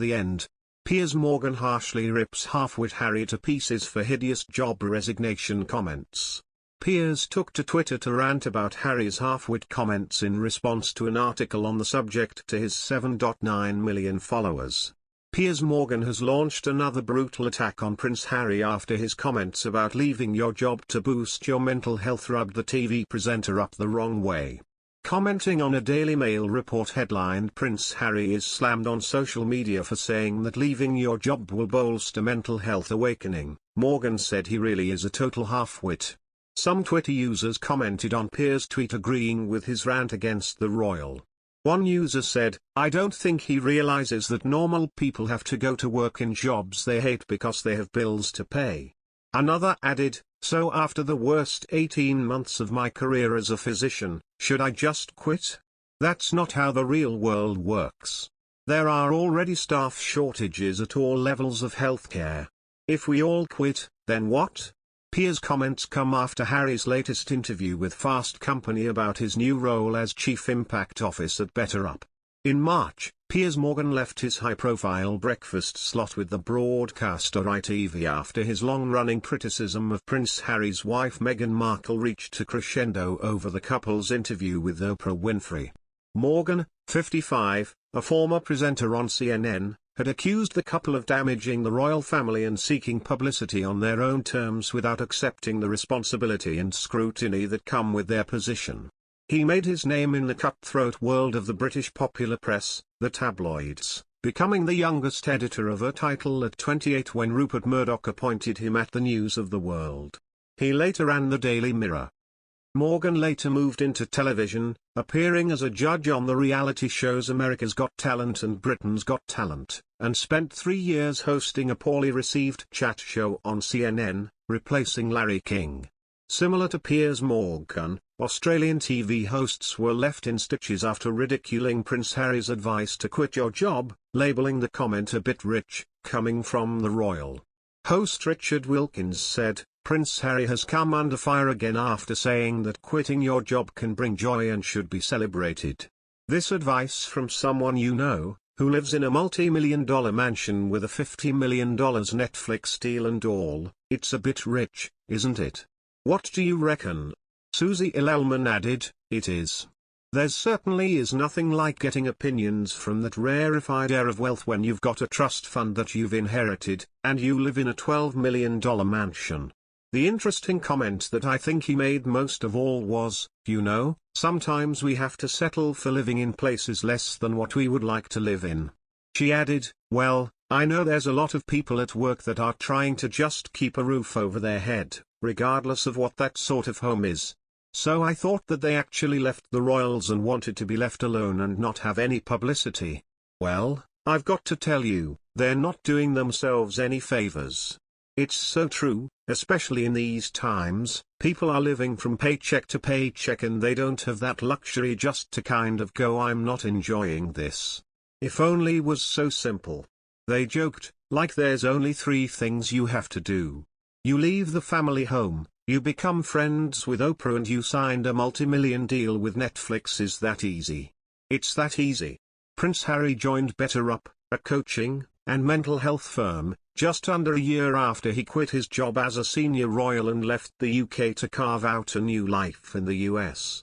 the end. Piers Morgan harshly rips Halfwit Harry to pieces for hideous job resignation comments. Piers took to Twitter to rant about Harry's Halfwit comments in response to an article on the subject to his 7.9 million followers. Piers Morgan has launched another brutal attack on Prince Harry after his comments about leaving your job to boost your mental health rubbed the TV presenter up the wrong way. Commenting on a Daily Mail report headlined "Prince Harry is slammed on social media for saying that leaving your job will bolster mental health awakening," Morgan said he really is a total halfwit. Some Twitter users commented on Piers' tweet agreeing with his rant against the royal. One user said, "I don't think he realizes that normal people have to go to work in jobs they hate because they have bills to pay." Another added, "So after the worst 18 months of my career as a physician, should I just quit? That's not how the real world works. There are already staff shortages at all levels of healthcare. If we all quit, then what?" Piers' comments come after Harry's latest interview with Fast Company about his new role as Chief Impact Officer at BetterUp. In March, Piers Morgan left his high-profile breakfast slot with the broadcaster ITV after his long-running criticism of Prince Harry's wife Meghan Markle reached a crescendo over the couple's interview with Oprah Winfrey. Morgan, 55, a former presenter on CNN, had accused the couple of damaging the royal family and seeking publicity on their own terms without accepting the responsibility and scrutiny that come with their position. He made his name in the cutthroat world of the British popular press, the tabloids, becoming the youngest editor of a title at 28 when Rupert Murdoch appointed him at the News of the World. He later ran the Daily Mirror. Morgan later moved into television, appearing as a judge on the reality shows America's Got Talent and Britain's Got Talent, and spent 3 years hosting a poorly received chat show on CNN, replacing Larry King. Similar to Piers Morgan, Australian TV hosts were left in stitches after ridiculing Prince Harry's advice to quit your job, labelling the comment a bit rich, coming from the royal. Host Richard Wilkins said, "Prince Harry has come under fire again after saying that quitting your job can bring joy and should be celebrated. This advice from someone you know, who lives in a multi-million-dollar mansion with a $50 million Netflix deal and all, it's a bit rich, isn't it? What do you reckon?" Susie Elman added, "It is. There's certainly is nothing like getting opinions from that rarefied air of wealth when you've got a trust fund that you've inherited, and you live in a $12 million mansion." The interesting comment that I think he made most of all was, "You know, sometimes we have to settle for living in places less than what we would like to live in." She added, "Well, I know there's a lot of people at work that are trying to just keep a roof over their head, regardless of what that sort of home is. So I thought that they actually left the royals and wanted to be left alone and not have any publicity. Well, I've got to tell you, they're not doing themselves any favors. It's so true, especially in these times, people are living from paycheck to paycheck and they don't have that luxury just to kind of go, I'm not enjoying this. If only it was so simple." They joked, like there's only 3 things you have to do. You leave the family home, you become friends with Oprah and you signed a multi-million deal with Netflix. Is that easy? It's that easy. Prince Harry joined BetterUp, a coaching and mental health firm, just under a year after he quit his job as a senior royal and left the UK to carve out a new life in the US.